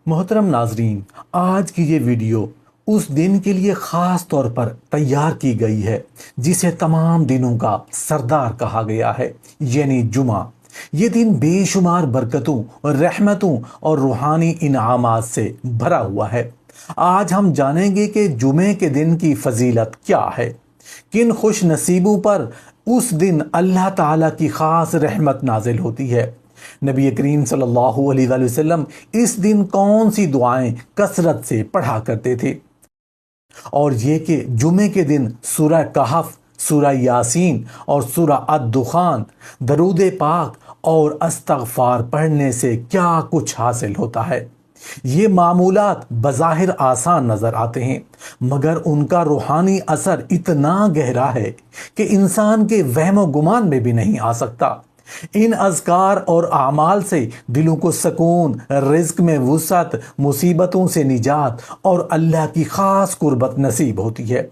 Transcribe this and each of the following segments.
محترم ناظرین، آج کی یہ ویڈیو اس دن کے لیے خاص طور پر تیار کی گئی ہے جسے تمام دنوں کا سردار کہا گیا ہے، یعنی جمعہ۔ یہ دن بے شمار برکتوں، رحمتوں اور روحانی انعامات سے بھرا ہوا ہے۔ آج ہم جانیں گے کہ جمعے کے دن کی فضیلت کیا ہے، کن خوش نصیبوں پر اس دن اللہ تعالیٰ کی خاص رحمت نازل ہوتی ہے۔ نبی کریم صلی اللہ علیہ وآلہ وسلم اس دن کون سی دعائیں کثرت سے پڑھا کرتے تھے، اور یہ کہ جمعے کے دن سورہ کہف، سورہ یاسین اور سورہ الدخان، درود پاک اور استغفار پڑھنے سے کیا کچھ حاصل ہوتا ہے۔ یہ معمولات بظاہر آسان نظر آتے ہیں، مگر ان کا روحانی اثر اتنا گہرا ہے کہ انسان کے وہم و گمان میں بھی نہیں آ سکتا۔ ان اذکار اور اعمال سے دلوں کو سکون، رزق میں وسعت، مصیبتوں سے نجات اور اللہ کی خاص قربت نصیب ہوتی ہے۔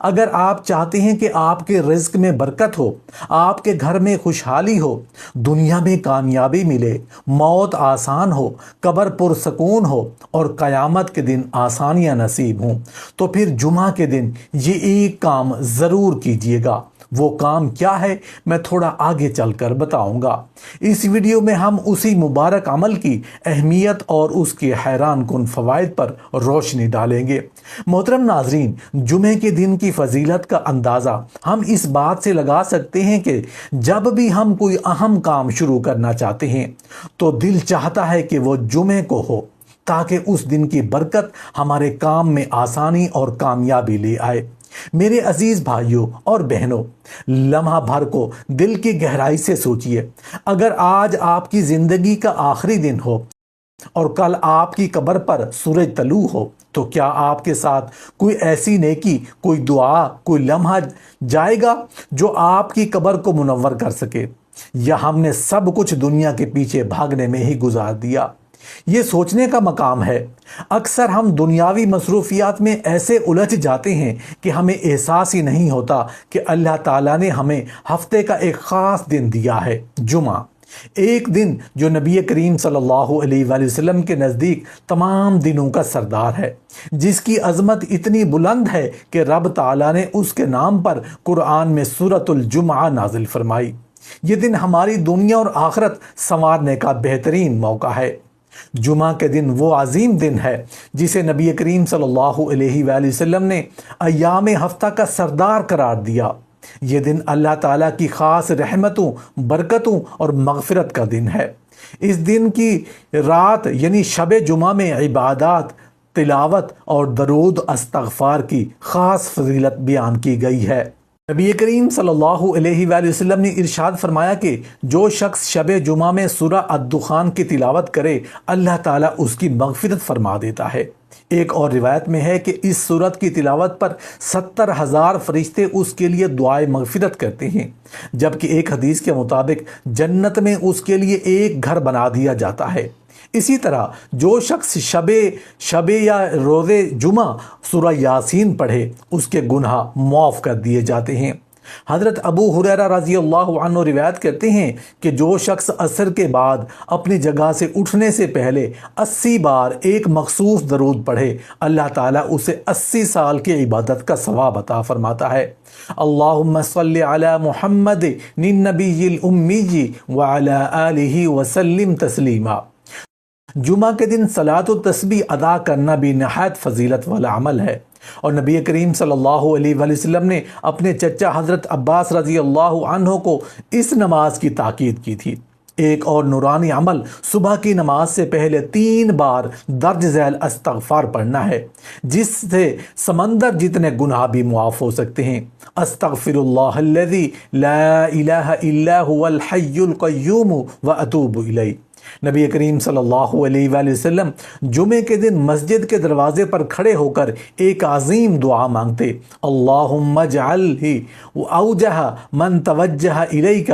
اگر آپ چاہتے ہیں کہ آپ کے رزق میں برکت ہو، آپ کے گھر میں خوشحالی ہو، دنیا میں کامیابی ملے، موت آسان ہو، قبر پرسکون ہو اور قیامت کے دن آسانیاں نصیب ہوں، تو پھر جمعہ کے دن یہ ایک کام ضرور کیجیے گا۔ وہ کام کیا ہے میں تھوڑا آگے چل کر بتاؤں گا۔ اس ویڈیو میں ہم اسی مبارک عمل کی اہمیت اور اس کے حیران کن فوائد پر روشنی ڈالیں گے۔ محترم ناظرین، جمعے کے دن کی فضیلت کا اندازہ ہم اس بات سے لگا سکتے ہیں کہ جب بھی ہم کوئی اہم کام شروع کرنا چاہتے ہیں تو دل چاہتا ہے کہ وہ جمعے کو ہو، تاکہ اس دن کی برکت ہمارے کام میں آسانی اور کامیابی لے آئے۔ میرے عزیز بھائیوں اور بہنوں، لمحہ بھر کو دل کی گہرائی سے سوچئے، اگر آج آپ کی زندگی کا آخری دن ہو اور کل آپ کی قبر پر سورج طلوع ہو، تو کیا آپ کے ساتھ کوئی ایسی نیکی، کوئی دعا، کوئی لمحہ جائے گا جو آپ کی قبر کو منور کر سکے، یا ہم نے سب کچھ دنیا کے پیچھے بھاگنے میں ہی گزار دیا؟ یہ سوچنے کا مقام ہے۔ اکثر ہم دنیاوی مصروفیات میں ایسے الجھ جاتے ہیں کہ ہمیں احساس ہی نہیں ہوتا کہ اللہ تعالیٰ نے ہمیں ہفتے کا ایک خاص دن دیا ہے، جمعہ، ایک دن جو نبی کریم صلی اللہ علیہ وآلہ وسلم کے نزدیک تمام دنوں کا سردار ہے، جس کی عظمت اتنی بلند ہے کہ رب تعالیٰ نے اس کے نام پر قرآن میں سورۃ الجمعہ نازل فرمائی۔ یہ دن ہماری دنیا اور آخرت سنوارنے کا بہترین موقع ہے۔ جمعہ کے دن وہ عظیم دن ہے جسے نبی کریم صلی اللہ علیہ وآلہ وسلم نے ایام ہفتہ کا سردار قرار دیا۔ یہ دن اللہ تعالیٰ کی خاص رحمتوں، برکتوں اور مغفرت کا دن ہے۔ اس دن کی رات یعنی شب جمعہ میں عبادات، تلاوت اور درود استغفار کی خاص فضیلت بیان کی گئی ہے۔ نبی کریم صلی اللہ علیہ وآلہ وسلم نے ارشاد فرمایا کہ جو شخص شب جمعہ میں سورہ الدخان کی تلاوت کرے، اللہ تعالیٰ اس کی مغفرت فرما دیتا ہے۔ ایک اور روایت میں ہے کہ اس سورت کی تلاوت پر 70,000 فرشتے اس کے لیے دعائے مغفرت کرتے ہیں، جبکہ ایک حدیث کے مطابق جنت میں اس کے لیے ایک گھر بنا دیا جاتا ہے۔ اسی طرح جو شخص شب یا روز جمعہ سورہ یاسین پڑھے، اس کے گناہ معاف کر دیے جاتے ہیں۔ حضرت ابو ہریرہ رضی اللہ عنہ روایت کرتے ہیں کہ جو شخص عصر کے بعد اپنی جگہ سے اٹھنے سے پہلے 80 بار ایک مخصوص درود پڑھے، اللہ تعالیٰ اسے 80 سال کی عبادت کا ثواب عطا فرماتا ہے۔ اللہم صلی علی محمد النبی الامی وعلی آلہ وسلم تسلیما۔ جمعہ کے دن صلاۃ التسبیح ادا کرنا بھی نہایت فضیلت والا عمل ہے، اور نبی کریم صلی اللہ علیہ وآلہ وسلم نے اپنے چچا حضرت عباس رضی اللہ عنہ کو اس نماز کی تاکید کی تھی۔ ایک اور نورانی عمل صبح کی نماز سے پہلے 3 بار درج ذیل استغفار پڑھنا ہے، جس سے سمندر جتنے گناہ بھی معاف ہو سکتے ہیں۔ استغفر اللہ الذی لا الہ الا هو الحی القیوم واتوب الیہ۔ نبی کریم صلی اللہ علیہ وآلہ وسلم جمعے کے دن مسجد کے دروازے پر کھڑے ہو کر ایک عظیم دعا مانگتے، اللہم اجعلہ اوجہ من توجہ الیک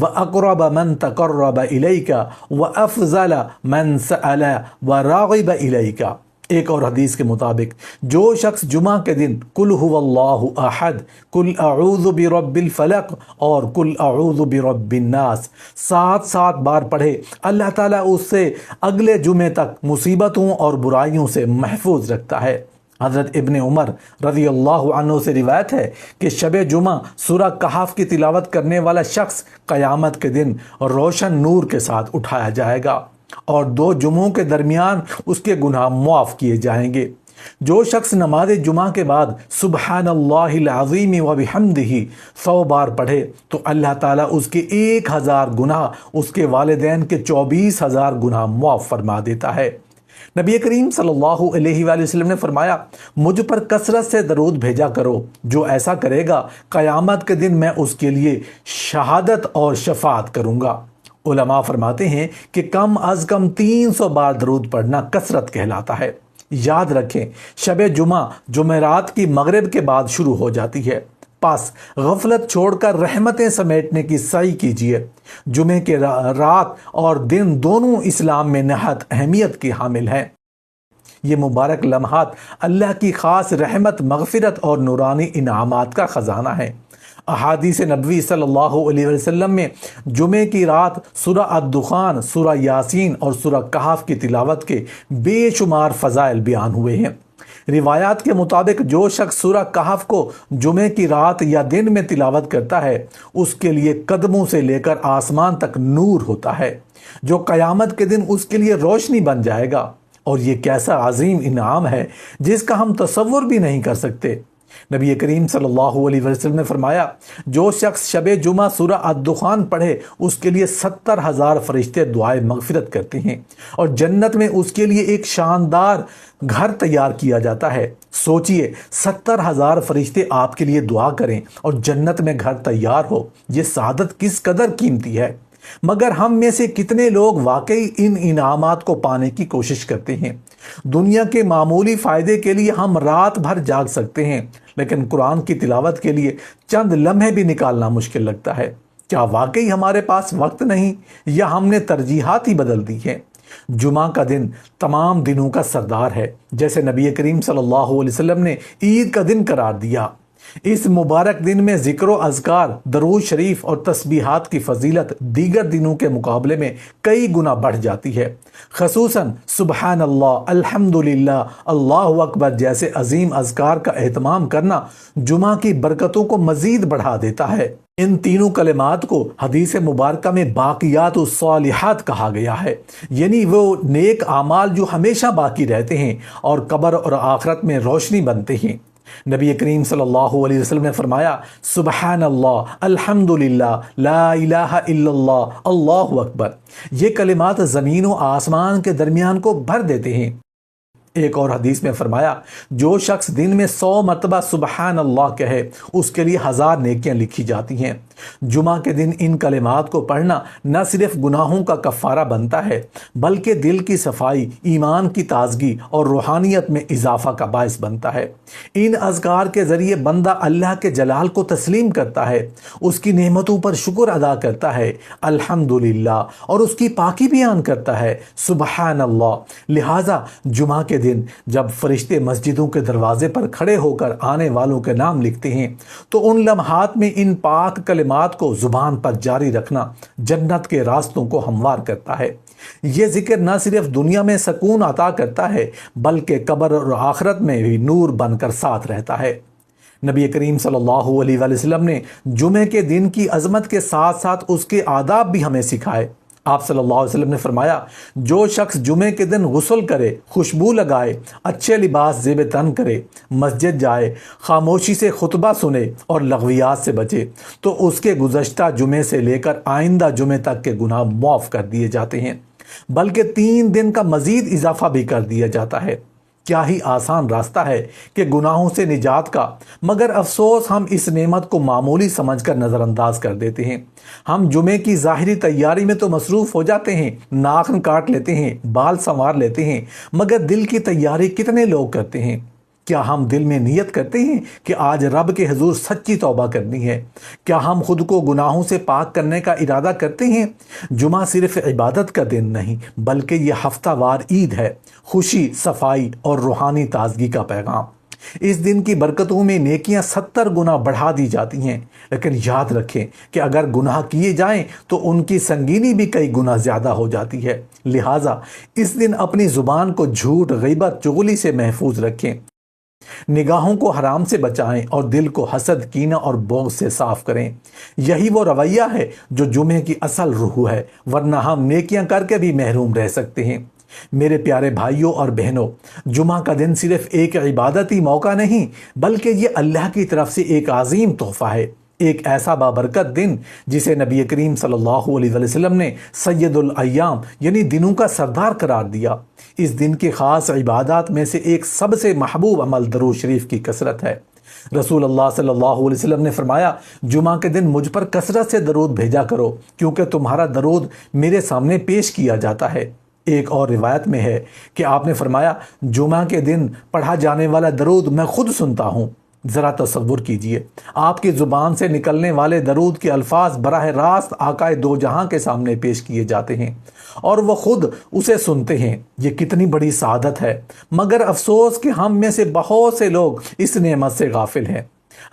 واقرب من تقرب الیک وافضل من سأل وراغب الیک۔ ایک اور حدیث کے مطابق جو شخص جمعہ کے دن قل هو اللہ احد، قل اعوذ برب الفلق اور قل اعوذ برب الناس 7 بار پڑھے، اللہ تعالیٰ اس سے اگلے جمعے تک مصیبتوں اور برائیوں سے محفوظ رکھتا ہے۔ حضرت ابن عمر رضی اللہ عنہ سے روایت ہے کہ شب جمعہ سورہ کہف کی تلاوت کرنے والا شخص قیامت کے دن روشن نور کے ساتھ اٹھایا جائے گا اور 2 جمعوں کے درمیان اس کے گناہ معاف کیے جائیں گے۔ جو شخص نماز جمعہ کے بعد سبحان اللہ العظیم و بحمدہ 100 بار پڑھے تو اللہ تعالیٰ اس کے 1000 گناہ، اس کے والدین کے 24000 گناہ معاف فرما دیتا ہے۔ نبی کریم صلی اللہ علیہ وآلہ وسلم نے فرمایا، مجھ پر کثرت سے درود بھیجا کرو، جو ایسا کرے گا قیامت کے دن میں اس کے لیے شہادت اور شفاعت کروں گا۔ علماء فرماتے ہیں کہ کم از کم 300 بار درود پڑھنا کثرت کہلاتا ہے۔ یاد رکھیں، شب جمعہ جمعرات کی مغرب کے بعد شروع ہو جاتی ہے، پس غفلت چھوڑ کر رحمتیں سمیٹنے کی سعی کیجیے۔ جمعے کے رات اور دن دونوں اسلام میں نہایت اہمیت کی حامل ہیں۔ یہ مبارک لمحات اللہ کی خاص رحمت، مغفرت اور نورانی انعامات کا خزانہ ہے۔ احادیث نبوی صلی اللہ علیہ وسلم میں جمعے کی رات سورہ الدخان، سورہ یاسین اور سورہ کہف کی تلاوت کے بے شمار فضائل بیان ہوئے ہیں۔ روایات کے مطابق جو شخص سورہ کہف کو جمعے کی رات یا دن میں تلاوت کرتا ہے، اس کے لیے قدموں سے لے کر آسمان تک نور ہوتا ہے، جو قیامت کے دن اس کے لیے روشنی بن جائے گا۔ اور یہ کیسا عظیم انعام ہے جس کا ہم تصور بھی نہیں کر سکتے۔ نبی کریم صلی اللہ علیہ وسلم نے فرمایا، جو شخص شب جمعہ سورہ الدخان پڑھے اس کے لیے 70,000 فرشتے دعائے مغفرت کرتے ہیں اور جنت میں اس کے لیے ایک شاندار گھر تیار کیا جاتا ہے۔ سوچئے 70,000 فرشتے آپ کے لیے دعا کریں اور جنت میں گھر تیار ہو، یہ سعادت کس قدر قیمتی ہے۔ مگر ہم میں سے کتنے لوگ واقعی ان انعامات کو پانے کی کوشش کرتے ہیں؟ دنیا کے معمولی فائدے کے لیے ہم رات بھر جاگ سکتے ہیں، لیکن قرآن کی تلاوت کے لیے چند لمحے بھی نکالنا مشکل لگتا ہے۔ کیا واقعی ہمارے پاس وقت نہیں یا ہم نے ترجیحات ہی بدل دی ہیں؟ جمعہ کا دن تمام دنوں کا سردار ہے، جیسے نبی کریم صلی اللہ علیہ وسلم نے عید کا دن قرار دیا۔ اس مبارک دن میں ذکر و اذکار، درود شریف اور تسبیحات کی فضیلت دیگر دنوں کے مقابلے میں کئی گنا بڑھ جاتی ہے۔ خصوصاً سبحان اللہ، الحمدللہ، اللہ اکبر جیسے عظیم اذکار کا اہتمام کرنا جمعہ کی برکتوں کو مزید بڑھا دیتا ہے۔ ان تینوں کلمات کو حدیث مبارکہ میں باقیات الصالحات کہا گیا ہے، یعنی وہ نیک اعمال جو ہمیشہ باقی رہتے ہیں اور قبر اور آخرت میں روشنی بنتے ہیں۔ نبی کریم صلی اللہ علیہ وسلم نے فرمایا، سبحان اللہ، الحمدللہ، لا الہ الا اللہ، اللہ اکبر، یہ کلمات زمین و آسمان کے درمیان کو بھر دیتے ہیں۔ ایک اور حدیث میں فرمایا، جو شخص دن میں 100 مرتبہ سبحان اللہ کہے اس کے لیے 1000 نیکیاں لکھی جاتی ہیں۔ جمعہ کے دن ان کلمات کو پڑھنا نہ صرف گناہوں کا کفارہ بنتا ہے بلکہ دل کی صفائی، ایمان کی تازگی اور روحانیت میں اضافہ کا باعث بنتا ہے۔ ان اذکار کے ذریعے بندہ اللہ کے جلال کو تسلیم کرتا ہے، اس کی نعمتوں پر شکر ادا کرتا ہے، الحمدللہ، اور اس کی پاکی بیان کرتا ہے، سبحان اللہ۔ لہٰذا جمعہ کے دن جب فرشتے مسجدوں کے دروازے پر کھڑے ہو کر آنے والوں کے نام لکھتے ہیں تو ان لمحات میں ان پاک کلمات کو زبان پر جاری رکھنا جنت کے راستوں کو ہموار کرتا ہے۔ یہ ذکر نہ صرف دنیا میں سکون عطا کرتا ہے بلکہ قبر اور آخرت میں بھی نور بن کر ساتھ رہتا ہے۔ نبی کریم صلی اللہ علیہ وآلہ وسلم نے جمعے کے دن کی عظمت کے ساتھ ساتھ اس کے آداب بھی ہمیں سکھائے۔ آپ صلی اللہ علیہ وسلم نے فرمایا، جو شخص جمعے کے دن غسل کرے، خوشبو لگائے، اچھے لباس زیب تن کرے، مسجد جائے، خاموشی سے خطبہ سنے اور لغویات سے بچے تو اس کے گزشتہ جمعے سے لے کر آئندہ جمعے تک کے گناہ معاف کر دیے جاتے ہیں، بلکہ 3 دن کا مزید اضافہ بھی کر دیا جاتا ہے۔ کیا ہی آسان راستہ ہے کہ گناہوں سے نجات کا، مگر افسوس ہم اس نعمت کو معمولی سمجھ کر نظر انداز کر دیتے ہیں۔ ہم جمعے کی ظاہری تیاری میں تو مصروف ہو جاتے ہیں، ناخن کاٹ لیتے ہیں، بال سنوار لیتے ہیں، مگر دل کی تیاری کتنے لوگ کرتے ہیں؟ کیا ہم دل میں نیت کرتے ہیں کہ آج رب کے حضور سچی توبہ کرنی ہے؟ کیا ہم خود کو گناہوں سے پاک کرنے کا ارادہ کرتے ہیں؟ جمعہ صرف عبادت کا دن نہیں بلکہ یہ ہفتہ وار عید ہے، خوشی، صفائی اور روحانی تازگی کا پیغام۔ اس دن کی برکتوں میں نیکیاں 70 گنا بڑھا دی جاتی ہیں، لیکن یاد رکھیں کہ اگر گناہ کیے جائیں تو ان کی سنگینی بھی کئی گنا زیادہ ہو جاتی ہے۔ لہٰذا اس دن اپنی زبان کو جھوٹ، غیبت، چغلی سے محفوظ رکھیں، نگاہوں کو حرام سے بچائیں اور دل کو حسد، کینہ اور بغض سے صاف کریں۔ یہی وہ رویہ ہے جو جمعے کی اصل روح ہے، ورنہ ہم نیکیاں کر کے بھی محروم رہ سکتے ہیں۔ میرے پیارے بھائیوں اور بہنوں، جمعہ کا دن صرف ایک عبادتی موقع نہیں بلکہ یہ اللہ کی طرف سے ایک عظیم تحفہ ہے، ایک ایسا بابرکت دن جسے نبی کریم صلی اللہ علیہ وسلم نے سید الایام یعنی دنوں کا سردار قرار دیا۔ اس دن کی خاص عبادات میں سے ایک سب سے محبوب عمل درود شریف کی کثرت ہے۔ رسول اللہ صلی اللہ علیہ وسلم نے فرمایا، جمعہ کے دن مجھ پر کثرت سے درود بھیجا کرو کیونکہ تمہارا درود میرے سامنے پیش کیا جاتا ہے۔ ایک اور روایت میں ہے کہ آپ نے فرمایا، جمعہ کے دن پڑھا جانے والا درود میں خود سنتا ہوں۔ ذرا تصور کیجئے، آپ کی زبان سے نکلنے والے درود کے الفاظ براہ راست آقائے دو جہاں کے سامنے پیش کیے جاتے ہیں اور وہ خود اسے سنتے ہیں۔ یہ کتنی بڑی سعادت ہے، مگر افسوس کہ ہم میں سے بہت سے لوگ اس نعمت سے غافل ہیں۔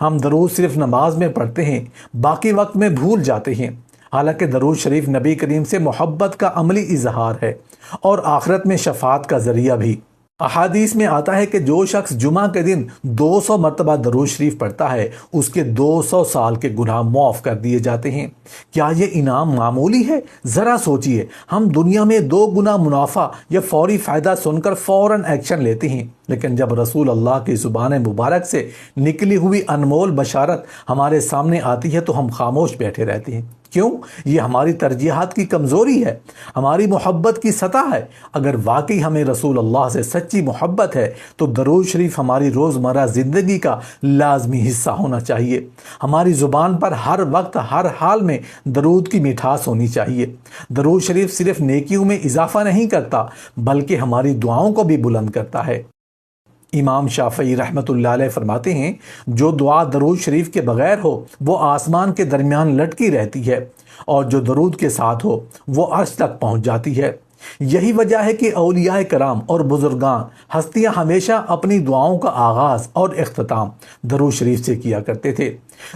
ہم درود صرف نماز میں پڑھتے ہیں، باقی وقت میں بھول جاتے ہیں، حالانکہ درود شریف نبی کریم سے محبت کا عملی اظہار ہے اور آخرت میں شفاعت کا ذریعہ بھی۔ احادیث میں آتا ہے کہ جو شخص جمعہ کے دن 200 مرتبہ درود شریف پڑھتا ہے اس کے 200 سال کے گناہ معاف کر دیے جاتے ہیں۔ کیا یہ انعام معمولی ہے؟ ذرا سوچئے، ہم دنیا میں 2 گنا منافع یا فوری فائدہ سن کر فوراً ایکشن لیتے ہیں، لیکن جب رسول اللہ کی زبان مبارک سے نکلی ہوئی انمول بشارت ہمارے سامنے آتی ہے تو ہم خاموش بیٹھے رہتے ہیں۔ کیوں؟ یہ ہماری ترجیحات کی کمزوری ہے، ہماری محبت کی سطح ہے۔ اگر واقعی ہمیں رسول اللہ سے سچی محبت ہے تو درود شریف ہماری روزمرہ زندگی کا لازمی حصہ ہونا چاہیے۔ ہماری زبان پر ہر وقت ہر حال میں درود کی مٹھاس ہونی چاہیے۔ درود شریف صرف نیکیوں میں اضافہ نہیں کرتا بلکہ ہماری دعاؤں کو بھی بلند کرتا ہے۔ امام شافعی رحمۃ اللہ علیہ فرماتے ہیں، جو دعا درود شریف کے بغیر ہو وہ آسمان کے درمیان لٹکی رہتی ہے اور جو درود کے ساتھ ہو وہ عرش تک پہنچ جاتی ہے۔ یہی وجہ ہے کہ اولیاء کرام اور بزرگان ہستیاں ہمیشہ اپنی دعاؤں کا آغاز اور اختتام درود شریف سے کیا کرتے تھے۔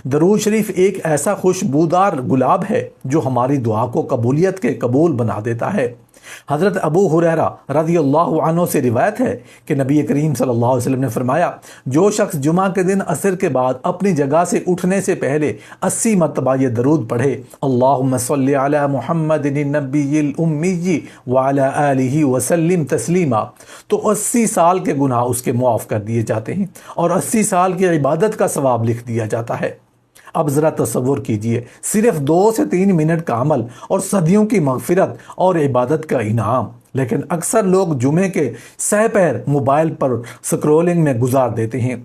درود شریف ایک ایسا خوشبودار گلاب ہے جو ہماری دعا کو قبولیت کے قبول بنا دیتا ہے۔ حضرت ابو ہریرہ رضی اللہ عنہ سے روایت ہے کہ نبی کریم صلی اللہ علیہ وسلم نے فرمایا، جو شخص جمعہ کے دن عصر کے بعد اپنی جگہ سے اٹھنے سے پہلے 80 مرتبہ یہ درود پڑھے، اللہم صلی علی محمد النبی الامی وعلی آلہ وسلم تسلیما، تو 80 سال کے گناہ اس کے معاف کر دیے جاتے ہیں اور 80 سال کی عبادت کا ثواب لکھ دیا جاتا ہے۔ اب ذرا تصور کیجئے، صرف 2 سے 3 منٹ کا عمل اور صدیوں کی مغفرت اور عبادت کا انعام، لیکن اکثر لوگ جمعے کے سہ پہر موبائل پر سکرولنگ میں گزار دیتے ہیں۔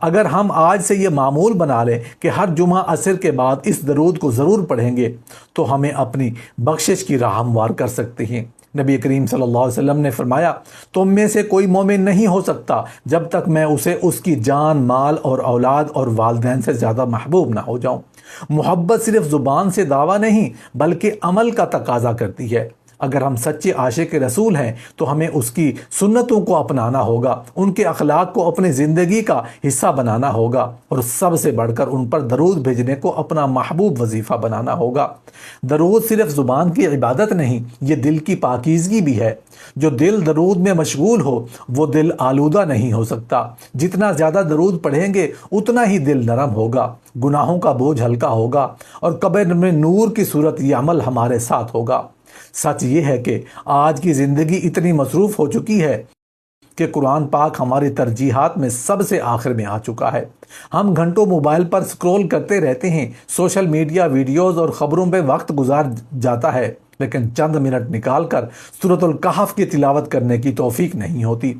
اگر ہم آج سے یہ معمول بنا لیں کہ ہر جمعہ عصر کے بعد اس درود کو ضرور پڑھیں گے تو ہمیں اپنی بخشش کی راہ ہموار کر سکتے ہیں۔ نبی کریم صلی اللہ علیہ وسلم نے فرمایا، تم میں سے کوئی مومن نہیں ہو سکتا جب تک میں اسے اس کی جان، مال اور اولاد اور والدین سے زیادہ محبوب نہ ہو جاؤں۔ محبت صرف زبان سے دعویٰ نہیں بلکہ عمل کا تقاضا کرتی ہے۔ اگر ہم سچے عاشق رسول ہیں تو ہمیں اس کی سنتوں کو اپنانا ہوگا، ان کے اخلاق کو اپنی زندگی کا حصہ بنانا ہوگا اور سب سے بڑھ کر ان پر درود بھیجنے کو اپنا محبوب وظیفہ بنانا ہوگا۔ درود صرف زبان کی عبادت نہیں، یہ دل کی پاکیزگی بھی ہے۔ جو دل درود میں مشغول ہو وہ دل آلودہ نہیں ہو سکتا۔ جتنا زیادہ درود پڑھیں گے اتنا ہی دل نرم ہوگا، گناہوں کا بوجھ ہلکا ہوگا اور قبر میں نور کی صورت یہ عمل ہمارے ساتھ ہوگا۔ سچ یہ ہے کہ آج کی زندگی اتنی مصروف ہو چکی ہے کہ قرآن پاک ہماری ترجیحات میں سب سے آخر میں آ چکا ہے۔ ہم گھنٹوں موبائل پر سکرول کرتے رہتے ہیں، سوشل میڈیا، ویڈیوز اور خبروں پہ وقت گزار جاتا ہے، لیکن چند منٹ نکال کر سورۃ الکہف کی تلاوت کرنے کی توفیق نہیں ہوتی۔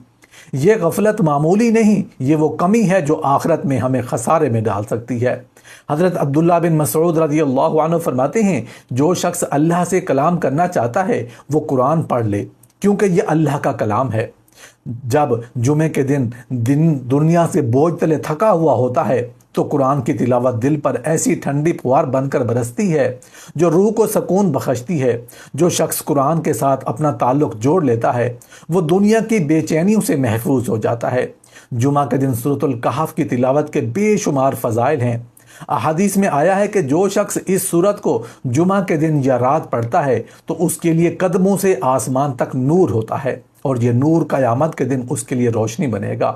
یہ غفلت معمولی نہیں، یہ وہ کمی ہے جو آخرت میں ہمیں خسارے میں ڈال سکتی ہے۔ حضرت عبداللہ بن مسعود رضی اللہ عنہ فرماتے ہیں، جو شخص اللہ سے کلام کرنا چاہتا ہے وہ قرآن پڑھ لے کیونکہ یہ اللہ کا کلام ہے۔ جب جمعے کے دن دنیا سے بوجھ تلے تھکا ہوا ہوتا ہے تو قرآن کی تلاوت دل پر ایسی ٹھنڈی پھوار بن کر برستی ہے جو روح کو سکون بخشتی ہے۔ جو شخص قرآن کے ساتھ اپنا تعلق جوڑ لیتا ہے وہ دنیا کی بے چینیوں سے محفوظ ہو جاتا ہے۔ جمعہ کے دن سورۃ الکہف کی تلاوت کے بے شمار فضائل ہیں۔ احادیث میں آیا ہے کہ جو شخص اس سورت کو جمعہ کے دن یا رات پڑھتا ہے تو اس کے لیے قدموں سے آسمان تک نور ہوتا ہے، اور یہ نور قیامت کے دن اس کے لیے روشنی بنے گا۔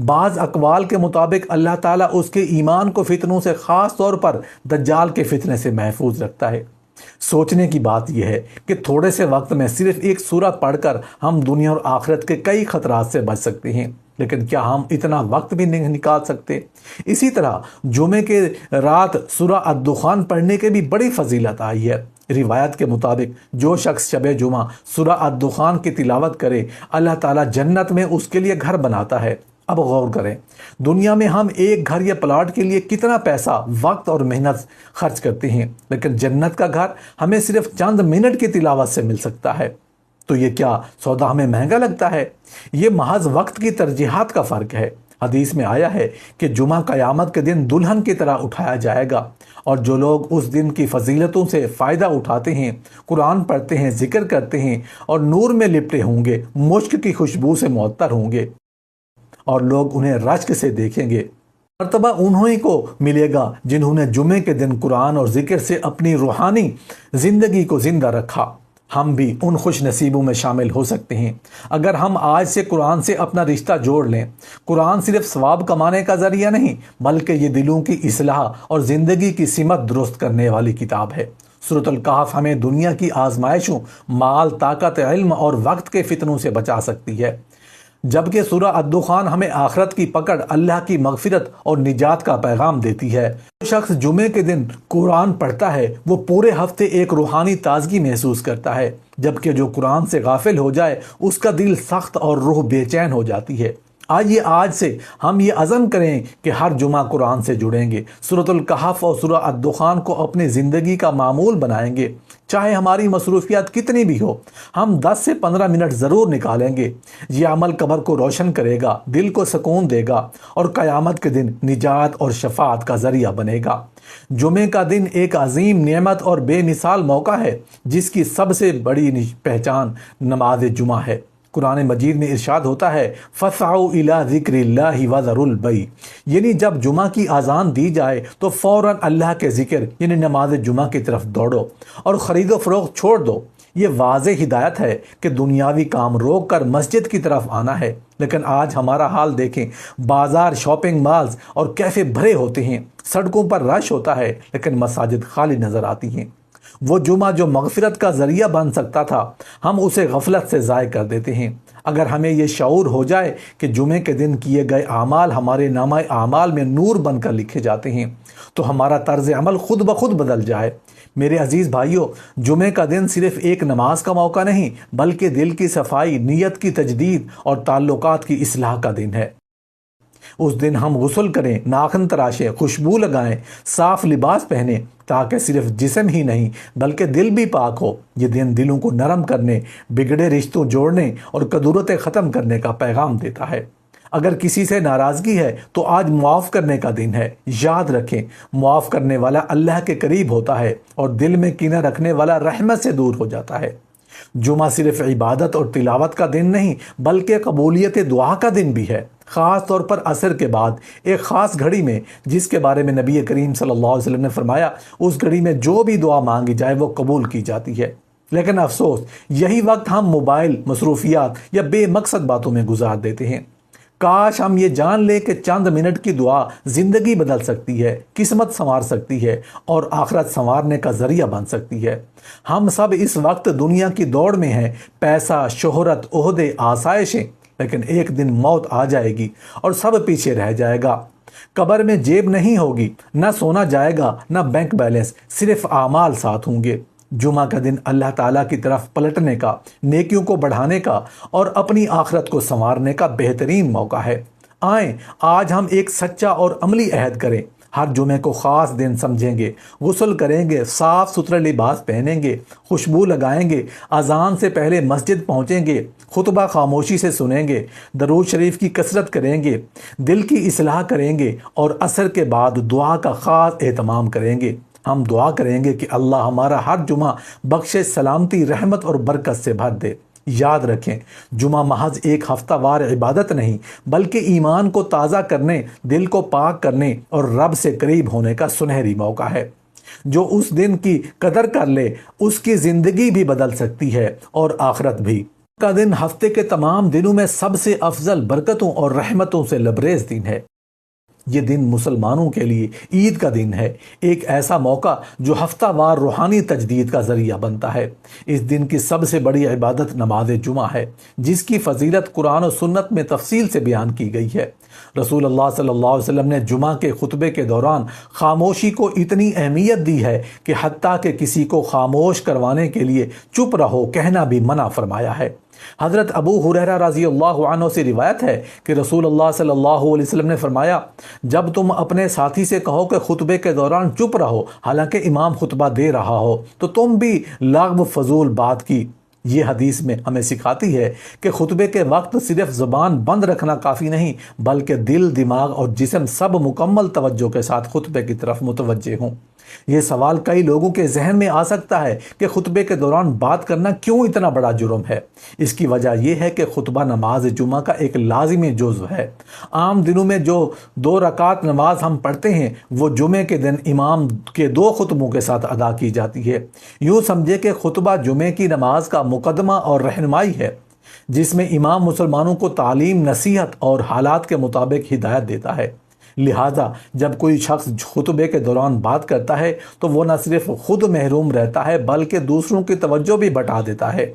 بعض اقوال کے مطابق اللہ تعالیٰ اس کے ایمان کو فتنوں سے، خاص طور پر دجال کے فتنے سے محفوظ رکھتا ہے۔ سوچنے کی بات یہ ہے کہ تھوڑے سے وقت میں صرف ایک سورت پڑھ کر ہم دنیا اور آخرت کے کئی خطرات سے بچ سکتے ہیں، لیکن کیا ہم اتنا وقت بھی نہیں نکال سکتے؟ اسی طرح جمعے کے رات سورہ الدخان پڑھنے کے بھی بڑی فضیلت آئی ہے۔ روایت کے مطابق جو شخص شب جمعہ سورہ الدخان کی تلاوت کرے اللہ تعالیٰ جنت میں اس کے لیے گھر بناتا ہے۔ اب غور کریں، دنیا میں ہم ایک گھر یا پلاٹ کے لیے کتنا پیسہ، وقت اور محنت خرچ کرتے ہیں، لیکن جنت کا گھر ہمیں صرف چند منٹ کی تلاوت سے مل سکتا ہے۔ تو یہ کیا سودا ہمیں مہنگا لگتا ہے؟ یہ محض وقت کی ترجیحات کا فرق ہے۔ حدیث میں آیا ہے کہ جمعہ قیامت کے دن دلہن کی طرح اٹھایا جائے گا، اور جو لوگ اس دن کی فضیلتوں سے فائدہ اٹھاتے ہیں، قرآن پڑھتے ہیں، ذکر کرتے ہیں اور نور میں لپٹے ہوں گے، مشک کی خوشبو سے معطر ہوں گے، اور لوگ انہیں رشک سے دیکھیں گے۔ مرتبہ انہی کو ملے گا جنہوں نے جمعے کے دن قرآن اور ذکر سے اپنی روحانی زندگی کو زندہ رکھا۔ ہم بھی ان خوش نصیبوں میں شامل ہو سکتے ہیں اگر ہم آج سے قرآن سے اپنا رشتہ جوڑ لیں۔ قرآن صرف ثواب کمانے کا ذریعہ نہیں، بلکہ یہ دلوں کی اصلاح اور زندگی کی سمت درست کرنے والی کتاب ہے۔ سورۃ الکہف ہمیں دنیا کی آزمائشوں، مال، طاقت، علم اور وقت کے فتنوں سے بچا سکتی ہے، جبکہ سورہ الدخان ہمیں آخرت کی پکڑ، اللہ کی مغفرت اور نجات کا پیغام دیتی ہے۔ جو شخص جمعے کے دن قرآن پڑھتا ہے وہ پورے ہفتے ایک روحانی تازگی محسوس کرتا ہے، جبکہ جو قرآن سے غافل ہو جائے اس کا دل سخت اور روح بے چین ہو جاتی ہے۔ آئیے آج سے ہم یہ عزم کریں کہ ہر جمعہ قرآن سے جڑیں گے، سورۃ الکہف اور سورہ الدخان کو اپنی زندگی کا معمول بنائیں گے۔ چاہے ہماری مصروفیات کتنی بھی ہو، ہم 10 سے 15 منٹ ضرور نکالیں گے۔ یہ عمل قبر کو روشن کرے گا، دل کو سکون دے گا اور قیامت کے دن نجات اور شفاعت کا ذریعہ بنے گا۔ جمعے کا دن ایک عظیم نعمت اور بے مثال موقع ہے جس کی سب سے بڑی پہچان نماز جمعہ ہے۔ قرآن مجید میں ارشاد ہوتا ہے فَاسْعَوْا إِلَىٰ ذِكْرِ اللَّهِ وَذَرُوا الْبَيْعَ، یعنی جب جمعہ کی اذان دی جائے تو فوراً اللہ کے ذکر یعنی نماز جمعہ کی طرف دوڑو اور خرید و فروخت چھوڑ دو۔ یہ واضح ہدایت ہے کہ دنیاوی کام روک کر مسجد کی طرف آنا ہے، لیکن آج ہمارا حال دیکھیں، بازار، شاپنگ مالز اور کیفے بھرے ہوتے ہیں، سڑکوں پر رش ہوتا ہے، لیکن مساجد خالی نظر آتی ہیں۔ وہ جمعہ جو مغفرت کا ذریعہ بن سکتا تھا ہم اسے غفلت سے ضائع کر دیتے ہیں۔ اگر ہمیں یہ شعور ہو جائے کہ جمعے کے دن کیے گئے اعمال ہمارے نامہ اعمال میں نور بن کر لکھے جاتے ہیں تو ہمارا طرز عمل خود بخود بدل جائے۔ میرے عزیز بھائیوں، جمعے کا دن صرف ایک نماز کا موقع نہیں بلکہ دل کی صفائی، نیت کی تجدید اور تعلقات کی اصلاح کا دن ہے۔ اس دن ہم غسل کریں، ناخن تراشیں، خوشبو لگائیں، صاف لباس پہنیں تاکہ صرف جسم ہی نہیں بلکہ دل بھی پاک ہو۔ یہ دن دلوں کو نرم کرنے، بگڑے رشتوں جوڑنے اور کدورتیں ختم کرنے کا پیغام دیتا ہے۔ اگر کسی سے ناراضگی ہے تو آج معاف کرنے کا دن ہے۔ یاد رکھیں، معاف کرنے والا اللہ کے قریب ہوتا ہے اور دل میں کینہ رکھنے والا رحمت سے دور ہو جاتا ہے۔ جمعہ صرف عبادت اور تلاوت کا دن نہیں بلکہ قبولیت دعا کا دن بھی ہے، خاص طور پر عصر کے بعد ایک خاص گھڑی میں جس کے بارے میں نبی کریم صلی اللہ علیہ وسلم نے فرمایا اس گھڑی میں جو بھی دعا مانگی جائے وہ قبول کی جاتی ہے۔ لیکن افسوس، یہی وقت ہم موبائل، مصروفیات یا بے مقصد باتوں میں گزار دیتے ہیں۔ کاش ہم یہ جان لیں کہ چند منٹ کی دعا زندگی بدل سکتی ہے، قسمت سنوار سکتی ہے اور آخرت سنوارنے کا ذریعہ بن سکتی ہے۔ ہم سب اس وقت دنیا کی دوڑ میں ہیں، پیسہ، شہرت، عہدے، آسائشیں، لیکن ایک دن موت آ جائے گی اور سب پیچھے رہ جائے گا۔ قبر میں جیب نہیں ہوگی، نہ سونا جائے گا، نہ بینک بیلنس، صرف اعمال ساتھ ہوں گے۔ جمعہ کا دن اللہ تعالیٰ کی طرف پلٹنے کا، نیکیوں کو بڑھانے کا اور اپنی آخرت کو سنوارنے کا بہترین موقع ہے۔ آئیں آج ہم ایک سچا اور عملی عہد کریں، ہر جمعے کو خاص دن سمجھیں گے، غسل کریں گے، صاف ستھرے لباس پہنیں گے، خوشبو لگائیں گے، اذان سے پہلے مسجد پہنچیں گے، خطبہ خاموشی سے سنیں گے، درود شریف کی کثرت کریں گے، دل کی اصلاح کریں گے اور عصر کے بعد دعا کا خاص اہتمام کریں گے۔ ہم دعا کریں گے کہ اللہ ہمارا ہر جمعہ بخشش، سلامتی، رحمت اور برکت سے بھر دے۔ یاد رکھیں، جمعہ محض ایک ہفتہ وار عبادت نہیں، بلکہ ایمان کو تازہ کرنے، دل کو پاک کرنے اور رب سے قریب ہونے کا سنہری موقع ہے۔ جو اس دن کی قدر کر لے، اس کی زندگی بھی بدل سکتی ہے اور آخرت بھی۔ کا دن ہفتے کے تمام دنوں میں سب سے افضل، برکتوں اور رحمتوں سے لبریز دن ہے۔ یہ دن مسلمانوں کے لیے عید کا دن ہے، ایک ایسا موقع جو ہفتہ وار روحانی تجدید کا ذریعہ بنتا ہے۔ اس دن کی سب سے بڑی عبادت نماز جمعہ ہے، جس کی فضیلت قرآن و سنت میں تفصیل سے بیان کی گئی ہے۔ رسول اللہ صلی اللہ علیہ وسلم نے جمعہ کے خطبے کے دوران خاموشی کو اتنی اہمیت دی ہے کہ حتیٰ کہ کسی کو خاموش کروانے کے لیے چپ رہو کہنا بھی منع فرمایا ہے۔ حضرت ابو ہریرہ رضی اللہ عنہ سے روایت ہے کہ رسول اللہ صلی اللہ علیہ وسلم نے فرمایا، جب تم اپنے ساتھی سے کہو کہ خطبے کے دوران چپ رہو حالانکہ امام خطبہ دے رہا ہو، تو تم بھی لغو فضول بات کی۔ یہ حدیث میں ہمیں سکھاتی ہے کہ خطبے کے وقت صرف زبان بند رکھنا کافی نہیں، بلکہ دل، دماغ اور جسم سب مکمل توجہ کے ساتھ خطبے کی طرف متوجہ ہوں۔ یہ سوال کئی لوگوں کے ذہن میں آ سکتا ہے کہ خطبے کے دوران بات کرنا کیوں اتنا بڑا جرم ہے؟ اس کی وجہ یہ ہے کہ خطبہ نماز جمعہ کا ایک لازمی جزو ہے۔ عام دنوں میں جو 2 رکعت نماز ہم پڑھتے ہیں، وہ جمعے کے دن امام کے 2 خطبوں کے ساتھ ادا کی جاتی ہے۔ یوں سمجھے کہ خطبہ جمعے کی نماز کا مقدمہ اور رہنمائی ہے، جس میں امام مسلمانوں کو تعلیم، نصیحت اور حالات کے مطابق ہدایت دیتا ہے۔ لہٰذا جب کوئی شخص خطبے کے دوران بات کرتا ہے تو وہ نہ صرف خود محروم رہتا ہے بلکہ دوسروں کی توجہ بھی بٹا دیتا ہے۔